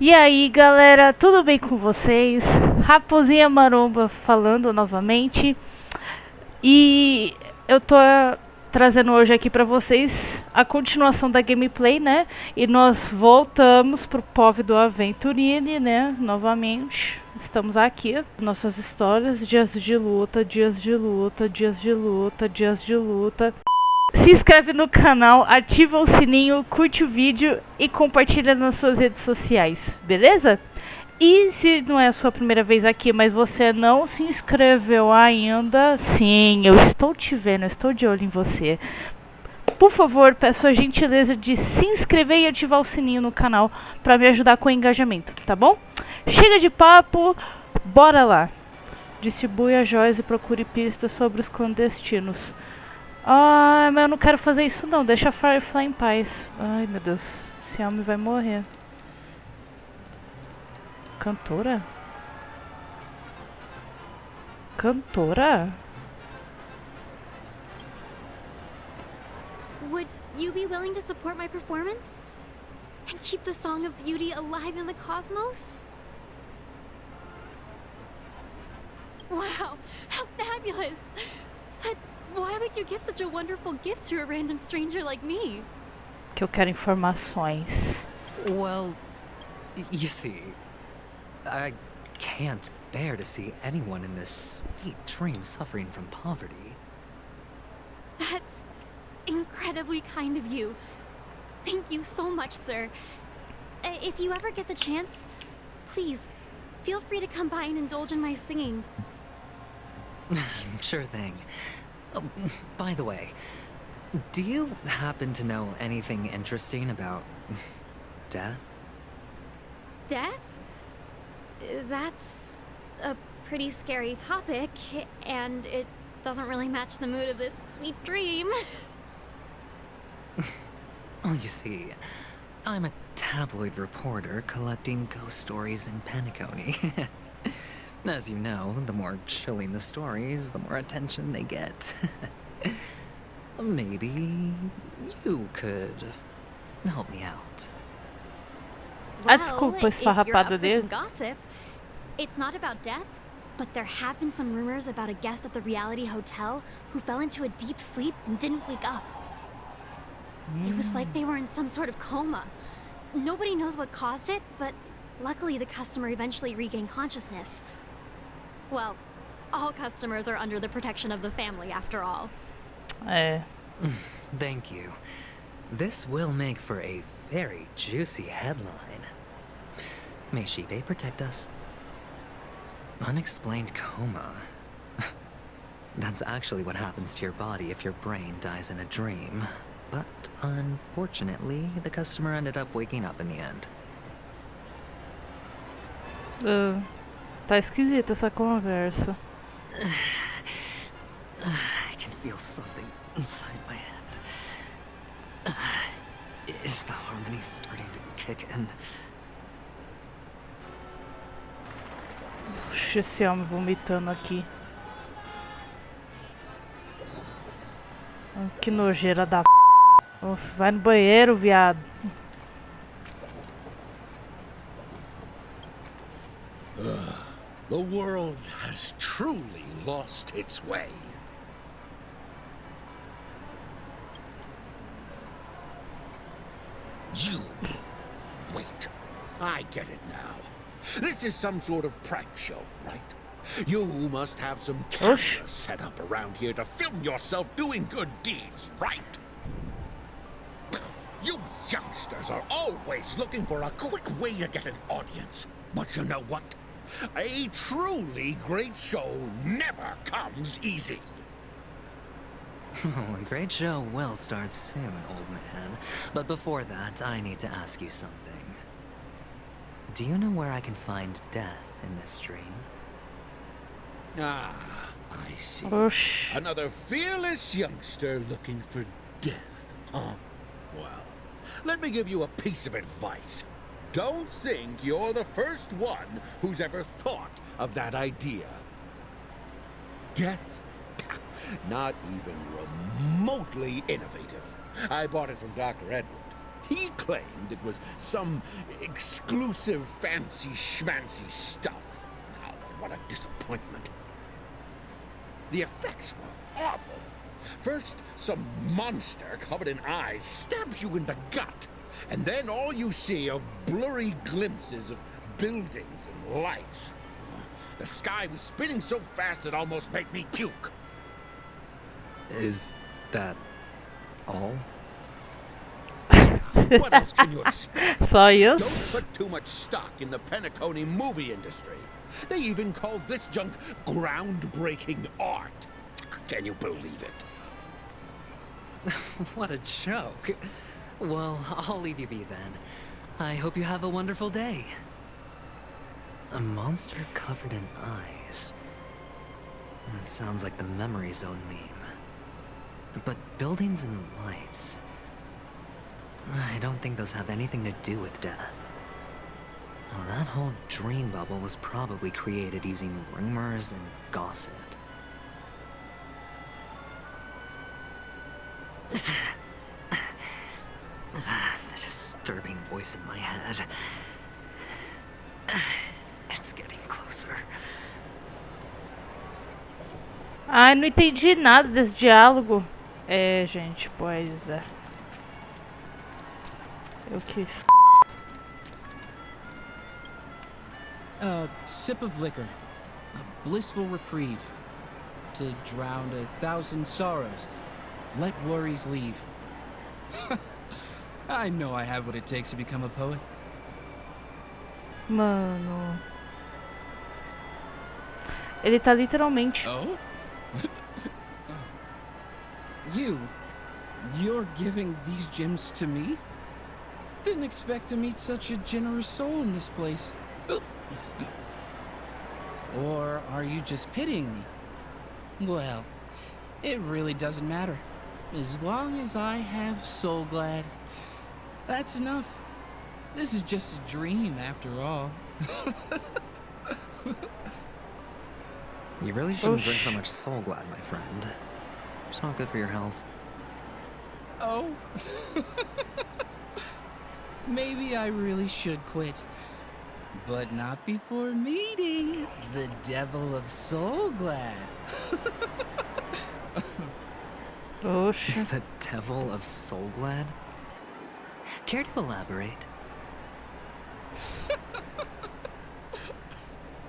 E aí galera, tudo bem com vocês? Raposinha Maromba falando novamente. E eu tô trazendo hoje aqui pra vocês a continuação da gameplay, né? E nós voltamos pro POV do Aventurine, né? Novamente, estamos aqui, nossas histórias, dias de luta, dias de luta, dias de luta, dias de luta. Se inscreve no canal, ativa o sininho, curte o vídeo e compartilha nas suas redes sociais, beleza? E se não é a sua primeira vez aqui, mas você não se inscreveu ainda, sim, eu estou te vendo, eu estou de olho em você. Por favor, peço a gentileza de se inscrever e ativar o sininho no canal para me ajudar com o engajamento, tá bom? Chega de papo, bora lá. Distribui as joias e procure pistas sobre os clandestinos. Ai, mas eu não quero fazer isso não, deixa a Firefly em paz. Ai, meu Deus, esse homem vai morrer. Cantora? Cantora? Would you be willing to support my performance? And keep the song of beauty alive in the cosmos? Wow, how fabulous! But why would you give such a wonderful gift to a random stranger like me? Que eu quero informações. Well, you see, I can't bear to see anyone in this sweet dream suffering from poverty. That's incredibly kind of you. Thank you so much, sir. If you ever get the chance, please, feel free to come by and indulge in my singing. Sure thing. Oh, by the way, do you happen to know anything interesting about death? Death? That's a pretty scary topic, and it doesn't really match the mood of this sweet dream. Oh, you see, I'm a tabloid reporter collecting ghost stories in Penacony. As you know, the more chilling the stories, the more attention they get. Maybe you could help me out. Ah, desculpa, Well, if you're up esfarrapada for dele. some gossip, it's not about death, but there have been some rumors about a guest at the reality hotel who fell into a deep sleep and didn't wake up. It was like they were in some sort of coma. Nobody knows what caused it, but luckily the customer eventually regained consciousness. Well, all customers are under the protection of the family, after all. É. Thank you. This will make for a very juicy headline. May Shibe protect us. Unexplained coma. That's actually what happens to your body if your brain dies in a dream. But unfortunately, the customer ended up waking up in the end. Tá esquisita essa conversa. I can feel something inside my head. Is the harmony starting to kick in? Puxa, esse homem vomitando aqui. Que nojeira da p. Nossa, vai no banheiro, viado. The world has truly lost its way. You... Wait. I get it now. This is some sort of prank show, right? You must have some cameras set up around here to film yourself doing good deeds, right? You youngsters are always looking for a quick way to get an audience. But you know what? A truly great show never comes easy. Oh, a great show will start soon, old man. But before that, I need to ask you something. Do you know where I can find death in this dream? Ah, I see. Oxi. Another fearless youngster looking for death, huh? Well, let me give you a piece of advice. Don't think you're the first one who's ever thought of that idea. Death? Not even remotely innovative. I bought it from Dr. Edward. He claimed it was some exclusive fancy schmancy stuff. Oh, what a disappointment. The effects were awful. First, some monster covered in eyes stabs you in the gut, and then all you see are blurry glimpses of buildings and lights. The sky was spinning so fast it almost made me puke. Is that all? What else can you expect? Só isso? Don't put too much stock in the Penacony movie industry. They even called this junk groundbreaking art. Can you believe it? What a joke. Well, I'll leave you be then. I hope you have a wonderful day. A monster covered in eyes. That sounds like the memory zone meme. But buildings and lights... I don't think those have anything to do with death. Well, that whole dream bubble was probably created using rumors and gossip. The disturbing voice in my head. It's getting closer. Ai, não entendi nada desse diálogo. É, gente, pois é. Eu que... A sip of liquor, a blissful reprieve, to drown 1,000 sorrows, let worries leave. I know I have what it takes to become a poet. Mano... Ele tá literalmente... Oh? You're giving these gems to me? Didn't expect to meet such a generous soul in this place. Or are you just pitying me? Well, it really doesn't matter. As long as I have Soul Glad, that's enough. This is just a dream after all. You really shouldn't drink so much Soul Glad, my friend. It's not good for your health. Oh? Maybe I really should quit. But not before meeting the Devil of Soul Glad. Oxe. The Devil of Soul Glad? Care to elaborate?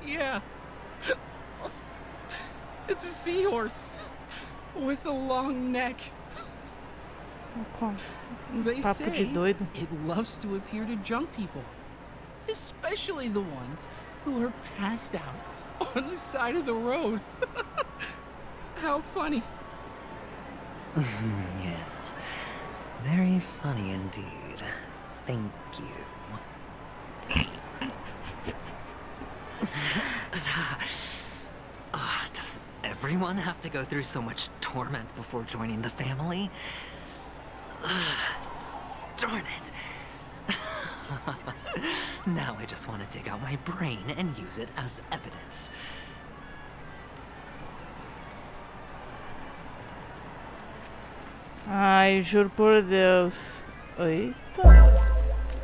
Yeah. It's a seahorse with a long neck. They Papo say de doido. it loves to appear to drunk people, especially the ones who are passed out on the side of the road. How funny. Yeah. Very funny indeed. Thank you. Does everyone have to go through so much torment before joining the family? Darn it. Now I just want to dig out my brain and use it as evidence. Ai, juro por Deus. Eita.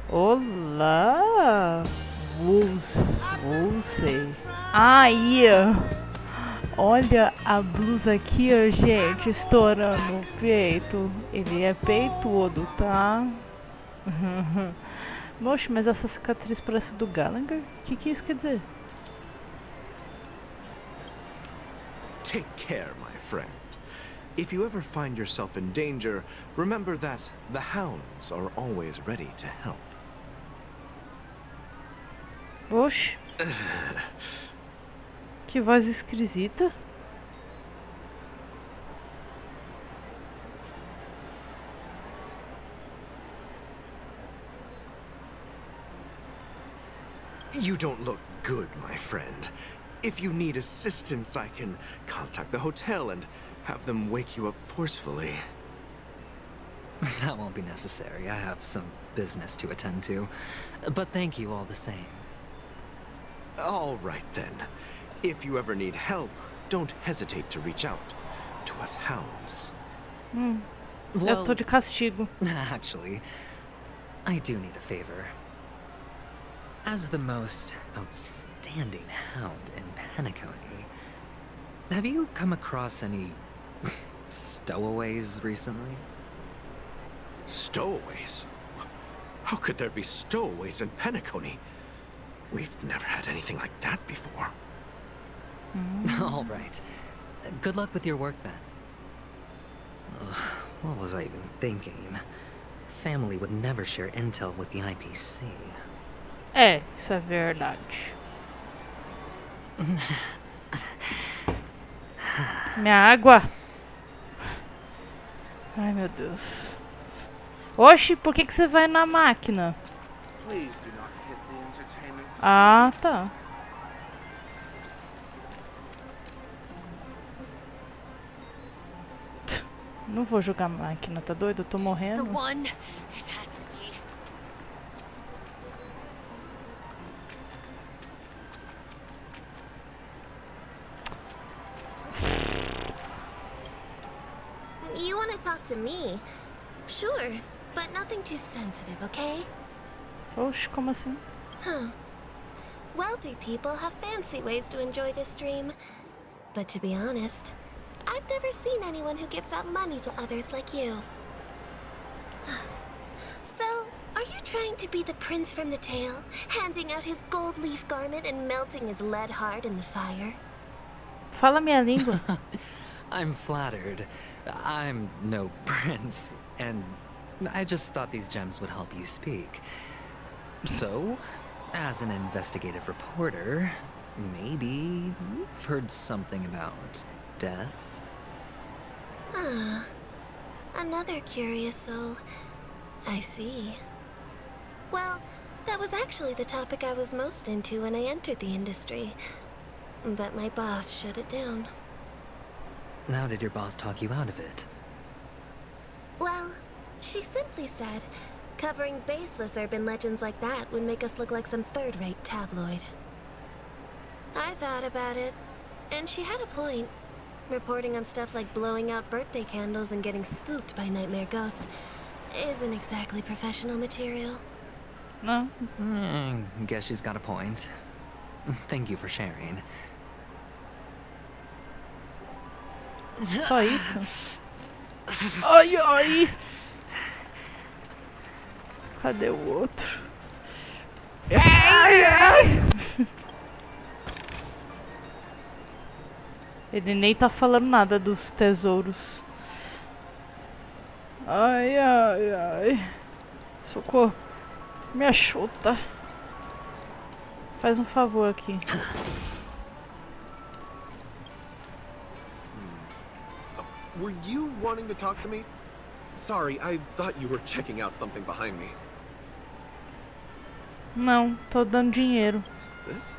Olá. Você. Aí. Olha a blusa aqui, ó, gente, estourando o peito. Ele é peitudo, tá? Moxe, mas essa cicatriz parece do Gallagher? O que isso quer dizer? Take care, my friend. If you ever find yourself in danger, remember that the hounds are always ready to help. Oxe. Que voz esquisita. You don't look good, my friend. If you need assistance, I can contact the hotel and have them wake you up forcefully. That won't be necessary. I have some business to attend to. But thank you all the same. All right, then. If you ever need help, don't hesitate to reach out to us hounds. Eu tô de castigo. Actually, I do need a favor. As the most outstanding hound in Penacony, have you come across any stowaways recently? Stowaways? How could there be stowaways in Penacony? We've never had anything like that before. All right. Good luck with your work then. What was I even thinking? Family would never share intel with the IPC. É, isso é verdade. Minha água. Ai, meu Deus. Oxi, por que você vai na máquina? Ah, tá. Não vou jogar máquina, tá doido? Eu tô morrendo. You want to talk to me? Sure, but nothing too sensitive, okay? Oxe, como assim? Huh. Wealthy people have fancy ways to enjoy this dream. But to be honest, I've never seen anyone who gives out money to others like you. So, are you trying to be the prince from the tale, handing out his gold leaf garment and melting his lead heart in the fire? Fala minha língua. I'm flattered. I'm no prince, and I just thought these gems would help you speak. So, as an investigative reporter, maybe you've heard something about death? Ah, another curious soul. I see. Well, that was actually the topic I was most into when I entered the industry. But my boss shut it down. How did your boss talk you out of it? Well, she simply said, covering baseless urban legends like that would make us look like some third-rate tabloid. I thought about it, and she had a point. Reporting on stuff like blowing out birthday candles and getting spooked by nightmare ghosts isn't exactly professional material. Não. Guess she's got a point. Thank you for sharing. Só isso? Ai, ai. Cadê o outro? Ai, ai. Ele nem tá falando nada dos tesouros. Ai, ai, ai. Socorro. Me achuta. Faz um favor aqui. Were you wanting to talk to me? Sorry, I thought you were checking out something behind me. Não, tô dando dinheiro. Is this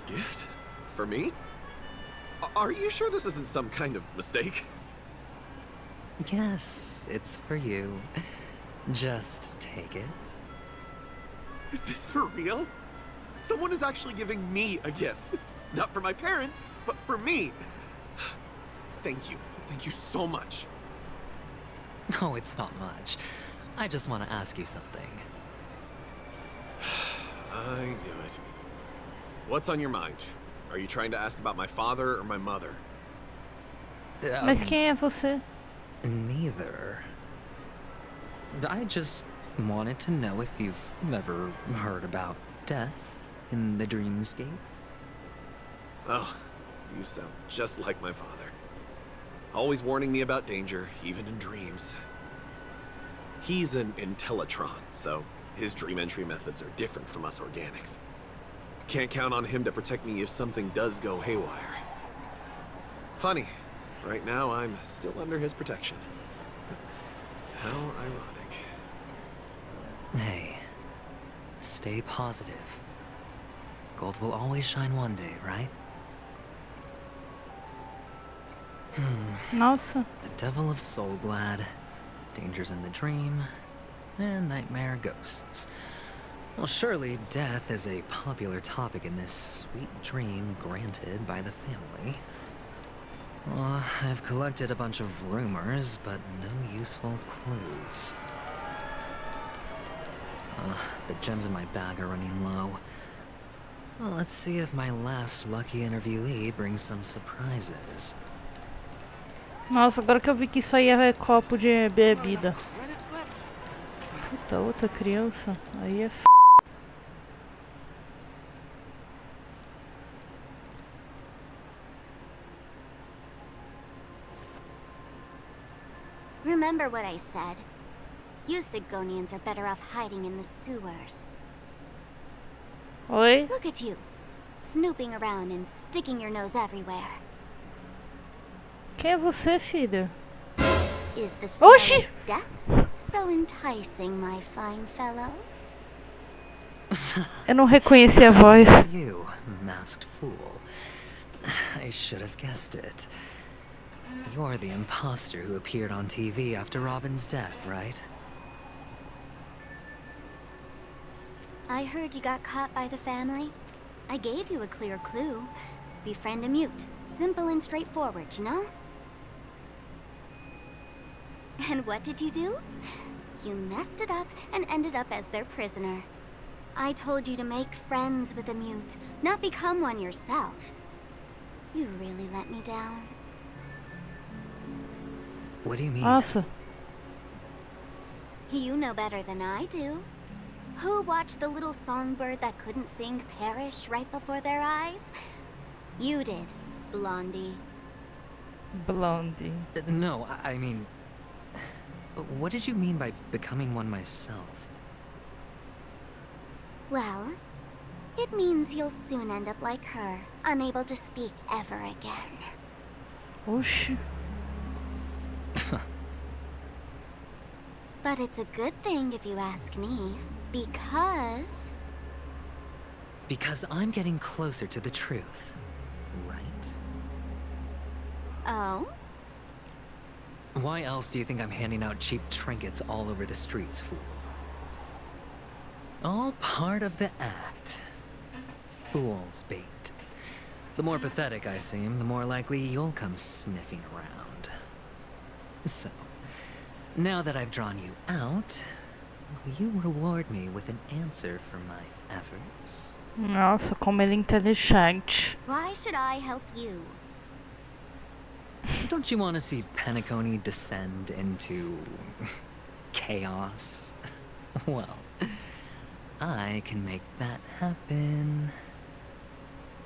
a gift? For me? Are you sure this isn't some kind of mistake? Yes, it's for you. Just take it. Is this for real? Someone is actually giving me a gift. Not for my parents, but for me. Thank you. Thank you so much. Oh, it's not much. I just want to ask you something. I knew it. What's on your mind? Are you trying to ask about my father or my mother? Mas quem é você? Neither. I just wanted to know if you've ever heard about death in the dreamscape. Oh, you sound just like my father. Always warning me about danger, even in dreams. He's an Intellitron, so his dream entry methods are different from us organics. Can't count on him to protect me if something does go haywire. Funny, right now I'm still under his protection. How ironic. Hey, stay positive. Gold will always shine one day, right? Nossa. The Devil of Soulglad, Dangers in the Dream, and Nightmare Ghosts. Well, surely death is a popular topic in this sweet dream granted by the family. Well, I've collected a bunch of rumors, but no useful clues. The gems in my bag are running low. Well, let's see if my last lucky interviewee brings some surprises. Nossa, agora que eu vi que isso aí é copo de bebida. Puta, outra criança. Aí é Remember what I said. You Sigonians are better off hiding in the sewers. Oi? Look at you, snooping around and sticking your nose everywhere. Quem é você, filha? Is the smell Oxi! of death so enticing, my fine fellow? Eu não reconheci a voz. You, masked fool. I should have guessed it. You're the imposter who appeared on TV after Robin's death, right? I heard you got caught by the family. I gave you a clear clue. Befriend a mute. Simple and straightforward, you know? And what did you do? You messed it up and ended up as their prisoner. I told you to make friends with a mute, not become one yourself. You really let me down. What do you mean? Nossa. You know better than I do. Who watched the little songbird that couldn't sing perish right before their eyes? You did, Blondie. Blondie. No, I mean... What did you mean by becoming one myself? Well, it means you'll soon end up like her, unable to speak ever again. Oxi. But it's a good thing if you ask me, because... Because I'm getting closer to the truth, right? Oh? Why else do you think I'm handing out cheap trinkets all over the streets, fool? All part of the act. Fool's bait. The more pathetic I seem, the more likely you'll come sniffing around. So, now that I've drawn you out, will you reward me with an answer for my efforts? Nossa, como ele é inteligente. Why should I help you? Don't you want to see Penacony descend into... chaos? Well, I can make that happen.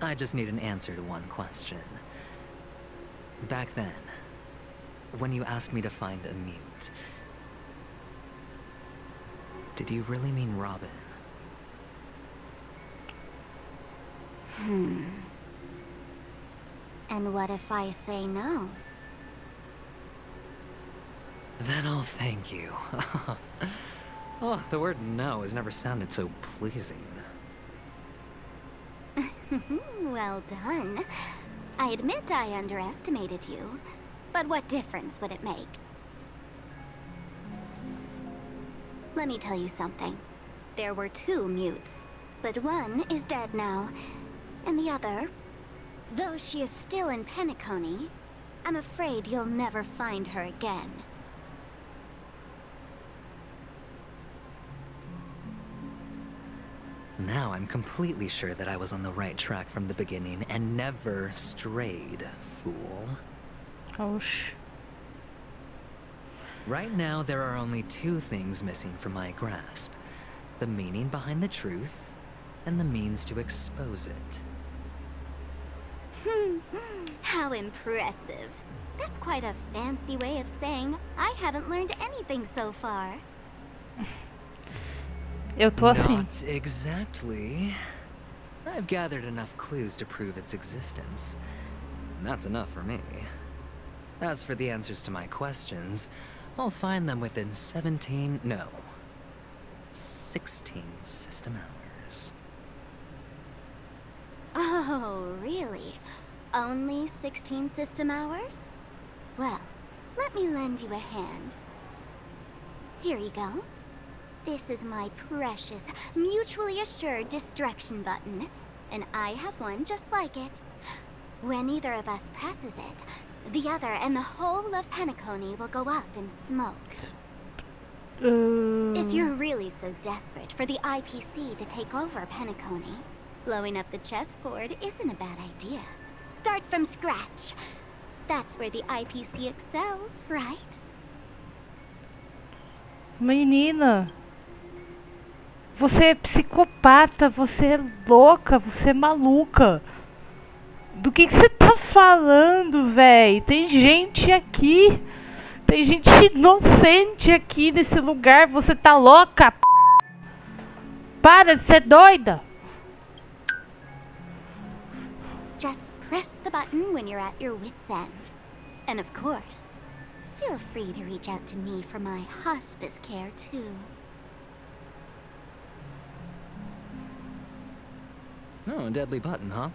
I just need an answer to one question. Back then, when you asked me to find a mute, did you really mean Robin? And what if I say no? Then I'll thank you. Oh, the word no has never sounded so pleasing. Well done. I admit I underestimated you, but what difference would it make? Let me tell you something. There were two mutes, but one is dead now, and the other, though she is still in Penacony, I'm afraid you'll never find her again. Now I'm completely sure that I was on the right track from the beginning and never strayed, fool. Oxi. Right now, there are only two things missing from my grasp. The meaning behind the truth, and the means to expose it. How impressive. That's quite a fancy way of saying I haven't learned anything so far. Eu tô assim. Not exactly. I've gathered enough clues to prove its existence. And that's enough for me. As for the answers to my questions, I'll find them within 16 system hours. Oh, really? Only 16 system hours? Well, let me lend you a hand. Here you go. This is my precious, mutually assured destruction button, and I have one just like it. When either of us presses it, The other and the whole of Penacony will go up in smoke. If you're really so desperate for the IPC to take over Penacony, blowing up the chessboard isn't a bad idea. Start from scratch. That's where the IPC excels, right? Menina, você é psicopata, você é louca, você é maluca. Do que você tá falando, véi? Tem gente aqui. Tem gente inocente aqui nesse lugar. Você tá louca? Para de ser doida. Just press the button when you're at your wit's end. And of course, feel free to reach out to me for my hospice care too. Oh, a deadly button, huh?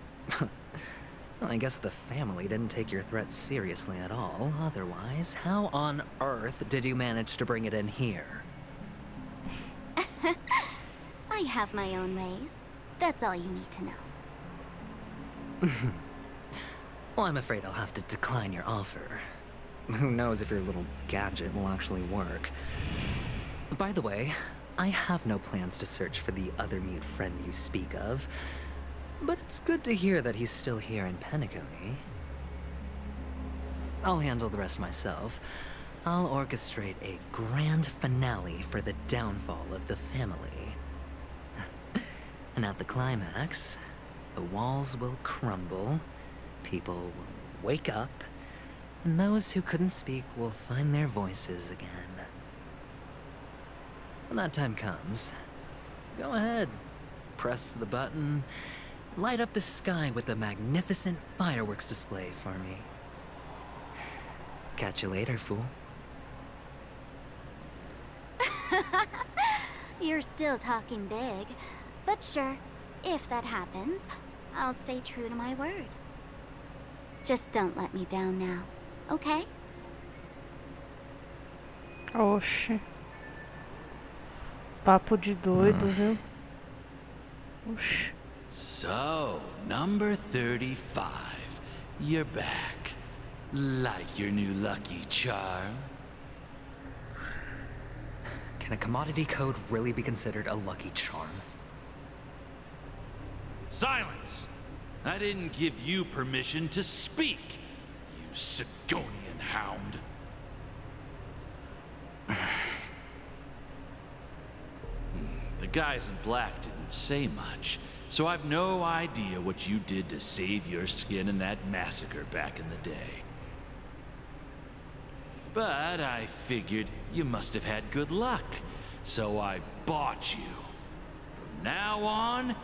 Well, I guess the family didn't take your threat seriously at all. Otherwise, how on earth did you manage to bring it in here? I have my own ways. That's all you need to know. Well, I'm afraid I'll have to decline your offer. Who knows if your little gadget will actually work. By the way, I have no plans to search for the other mute friend you speak of. But it's good to hear that he's still here in Penacony. I'll handle the rest myself. I'll orchestrate a grand finale for the downfall of the family. And at the climax, the walls will crumble, people will wake up, and those who couldn't speak will find their voices again. When that time comes, go ahead, press the button, light up the sky with a magnificent fireworks display for me. Catch you later, fool. You're still talking big. But sure, if that happens, I'll stay true to my word. Just don't let me down now, okay? Oxe. Papo de doido, viu? Oxe. So, number 35. You're back. Like your new lucky charm? Can a commodity code really be considered a lucky charm? Silence! I didn't give you permission to speak, you Sigonian hound. The guys in black didn't say much, so I've no idea what you did to save your skin in that massacre back in the day. But I figured you must have had good luck, so I bought you. From now on,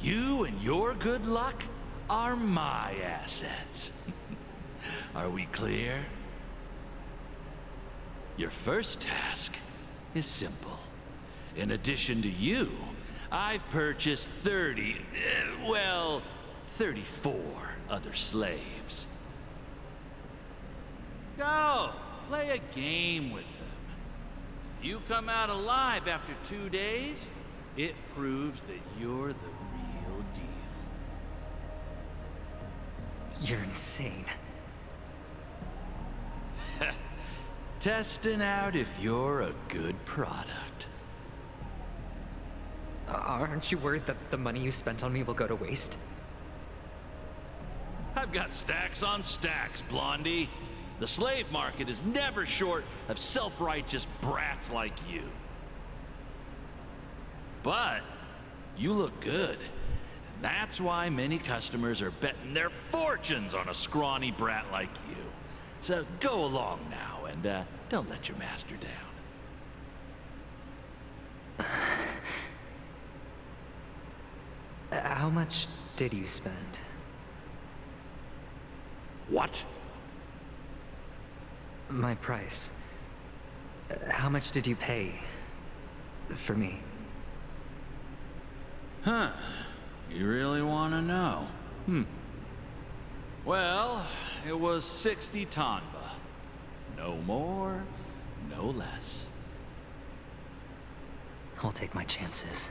you and your good luck are my assets. Are we clear? Your first task is simple. In addition to you, I've purchased 34 other slaves. Go, play a game with them. If you come out alive after 2 days, it proves that you're the real deal. You're insane. Testing out if you're a good product. Aren't you worried that the money you spent on me will go to waste? I've got stacks on stacks, Blondie. The slave market is never short of self-righteous brats like you. But you look good. And that's why many customers are betting their fortunes on a scrawny brat like you. So go along now and don't let your master down. How much did you spend? What? My price. How much did you pay for me? Huh. You really want to know? Well, it was 60 tanba. No more, no less. I'll take my chances.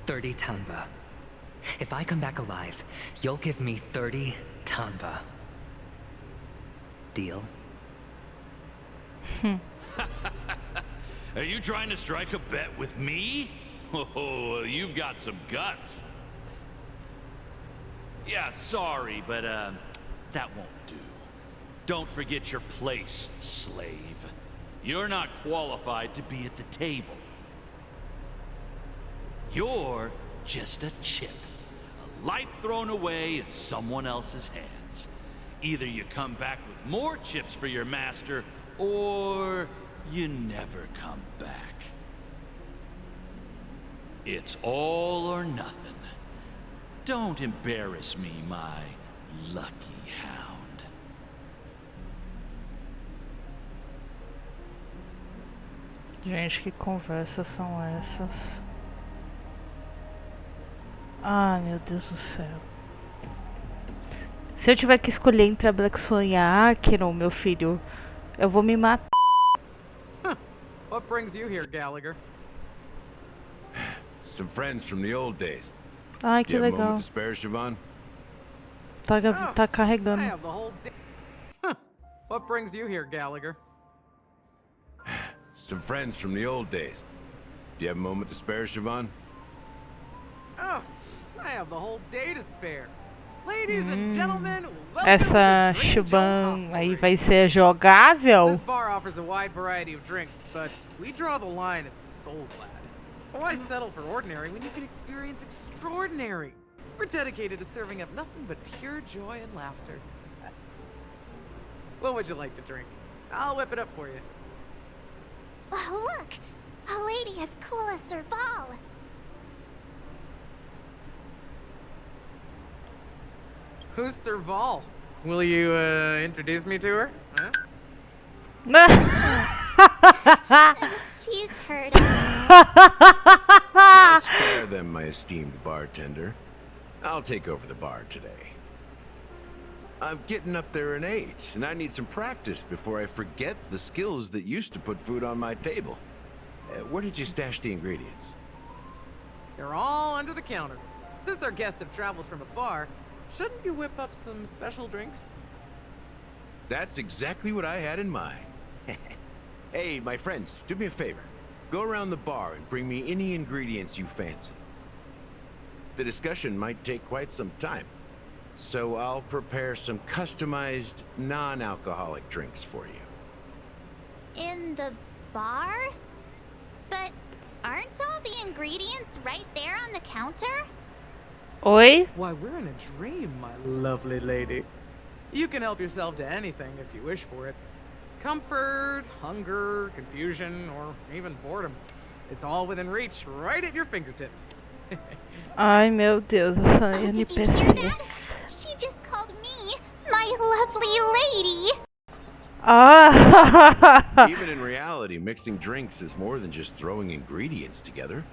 30 tanba. If I come back alive, you'll give me 30 tanba. Deal? Are you trying to strike a bet with me? Oh, you've got some guts. Yeah, sorry, but that won't do. Don't forget your place, slave. You're not qualified to be at the table. You're just a chip. A life thrown away in someone else's hands. Either you come back with more chips for your master, or you never come back. It's all or nothing. Don't embarrass me, my lucky hound. Gente, que conversas são essas? Ai, meu Deus do céu. Se eu tiver que escolher entre a Black Swan e a Acheron, meu filho, eu vou me matar. What brings you here, Gallagher? Some friends from the old days. Ai, que Do you have a legal. moment to spare, Siobhan? Tá carregando. I have the whole day. Huh. What brings you here, Gallagher? Some friends from the old days. Do you have a moment to spare, Siobhan? Oh, I have the whole day to spare. Ladies and gentlemen, welcome Essa to Drink Shuban Joe's aí Hostelry. vai ser jogável? This bar offers a wide variety of drinks, but we draw the line at Soul Glad. Why settle for ordinary when you can experience extraordinary? We're dedicated to serving up nothing but pure joy and laughter. What would you like to drink? I'll whip it up for you. Oh, look! A lady as cool as Serval. Who's Serval? Will you introduce me to her? Huh? She's heard us. I'll spare them, my esteemed bartender. I'll take over the bar today. I'm getting up there in age, and I need some practice before I forget the skills that used to put food on my table. Where did you stash the ingredients? They're all under the counter. Since our guests have traveled from afar, shouldn't you whip up some special drinks? That's exactly what I had in mind. Hey, my friends, do me a favor. Go around the bar and bring me any ingredients you fancy. The discussion might take quite some time, so I'll prepare some customized, non-alcoholic drinks for you. In the bar? But aren't all the ingredients right there on the counter? Oi? Why, we're in a dream, my lovely lady. You can help yourself to anything if you wish for it. Comfort, hunger, confusion, or even boredom. It's all within reach, right at your fingertips. Ai, meu Deus, essa Oh, did you hear NPC. that? She just called me my lovely lady. Ah! Even in reality, mixing drinks is more than just throwing ingredients together.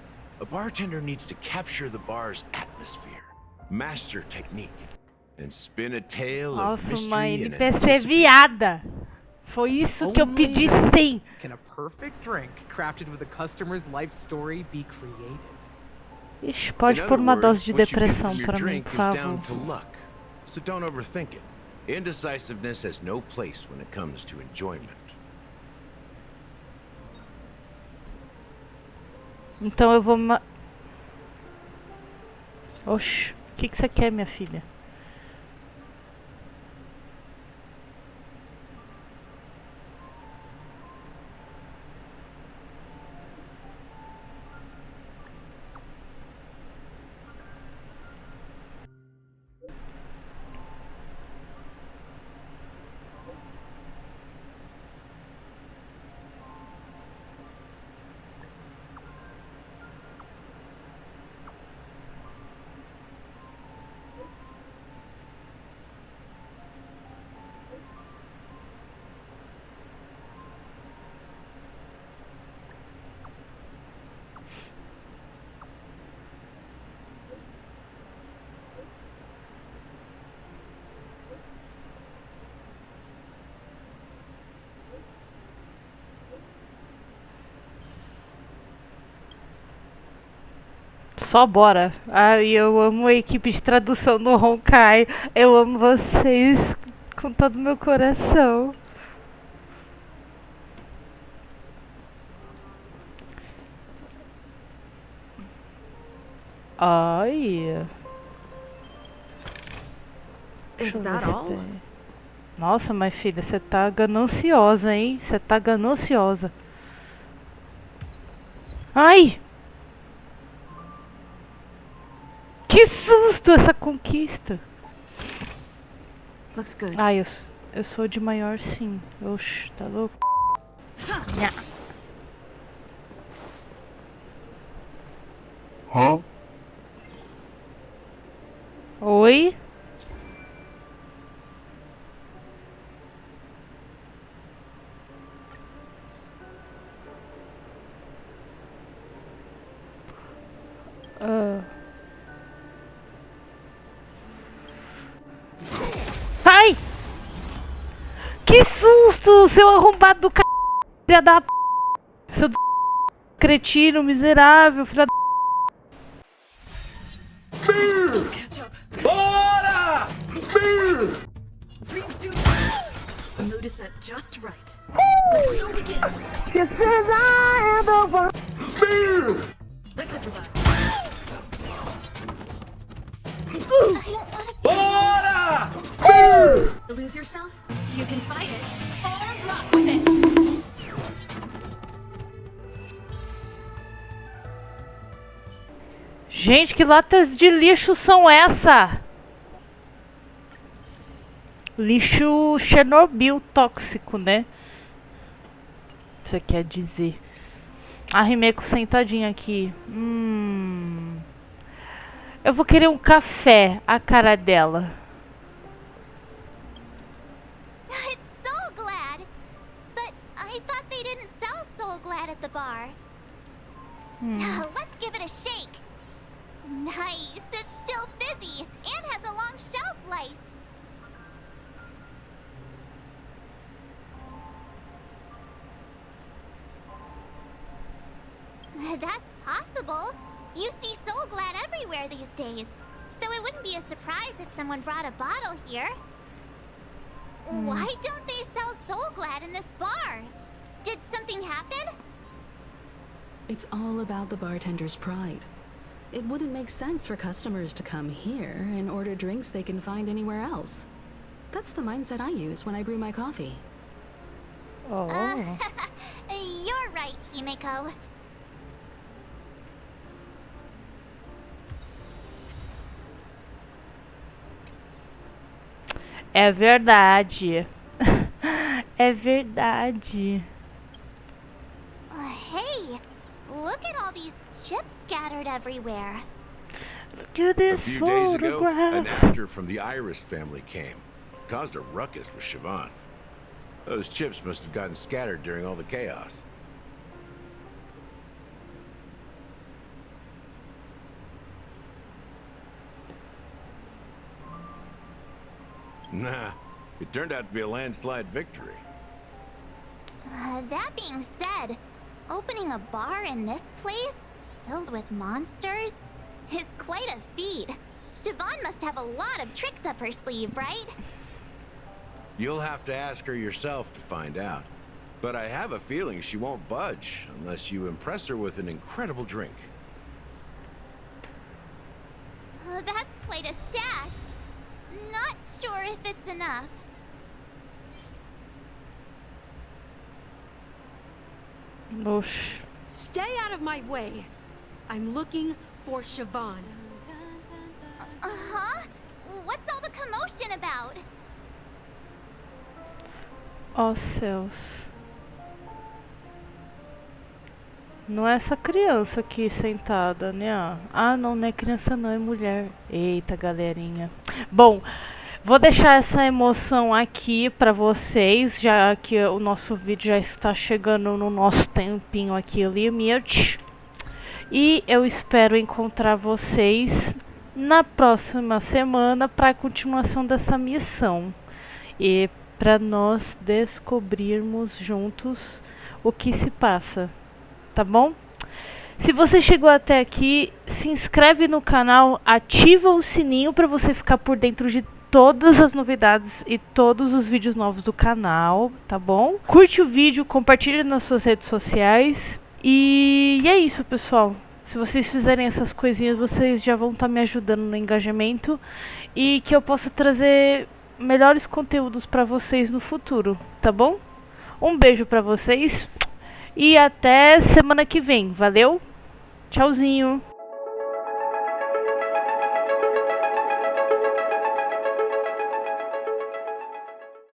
A bartender needs to capture the bar's atmosphere, master technique, and spin a tale of Nossa, uma mystery and NPC anticipation. viada. Foi isso que eu pedi sim. Can a perfect drink crafted with a customer's life story be created? Ixi, pode In pôr other uma words, dose de what you get depressão from your pra mim, drink por is down favor. to luck, so don't overthink it. Indecisiveness has no place when it comes to enjoyment. Então eu vou... Oxi, o que você quer, minha filha? Só bora. Ai, eu amo a equipe de tradução do Honkai. Eu amo vocês. Com todo o meu coração. Ai. Is Deixa eu that ver se all? tem. Nossa, mas filha, você tá gananciosa, hein? Você tá gananciosa. Ai! Que susto essa conquista! Looks good. Ai, eu sou de maior sim. Oxe, tá louco? Nha. Oi? Ai! Que susto, seu arrombado do c... filha da p... Seu cretino, miserável, filha da... Bora! Dreams do the mood is set just right. Let's show begin. Let's improvise. Bora! Lose yourself? You can fight it or rock with it. Gente, que latas de lixo são essa? Lixo Chernobyl tóxico, né? Você quer dizer? A Rimeco sentadinha aqui. Eu vou querer um café, a cara dela. It's Soul Glad! But I thought they didn't sell Soul Glad at the bar. Let's give it a shake. Nice, it's still fizzy and has a long shelf life. That's possible. You see Soul Glad everywhere these days, so it wouldn't be a surprise if someone brought a bottle here. Why don't they sell Soul Glad in this bar? Did something happen? It's all about the bartender's pride. It wouldn't make sense for customers to come here and order drinks they can find anywhere else. That's the mindset I use when I brew my coffee. Oh. You're right, Himeko. É verdade. É verdade. Hey, look at all these chips scattered everywhere. Look at A this few days ago, an photograph. actor from the Iris family came. Caused a ruckus with Siobhan. Those chips must have gotten scattered during all the chaos. Nah, it turned out to be a landslide victory. That being said, opening a bar in this place, filled with monsters, is quite a feat. Siobhan must have a lot of tricks up her sleeve, right? You'll have to ask her yourself to find out. But I have a feeling she won't budge unless you impress her with an incredible drink. That's quite a stash. Not sure if it's enough. Oxe. Stay out of my way. I'm looking for Siobhan. Uh-huh? What's all the commotion about? Ó céus. Não é essa criança aqui sentada, né? Ah, não, não é criança não, é mulher. Eita, galerinha. Bom, vou deixar essa emoção aqui pra vocês, já que o nosso vídeo já está chegando no nosso tempinho aqui, limite. E eu espero encontrar vocês na próxima semana para a continuação dessa missão. E para nós descobrirmos juntos o que se passa. Tá bom? Se você chegou até aqui, se inscreve no canal, ativa o sininho para você ficar por dentro de todas as novidades e todos os vídeos novos do canal, tá bom? Curte o vídeo, compartilha nas suas redes sociais. E é isso, pessoal. Se vocês fizerem essas coisinhas, vocês já vão estar me ajudando no engajamento e que eu possa trazer melhores conteúdos para vocês no futuro, tá bom? Um beijo para vocês e até semana que vem. Valeu? Tchauzinho!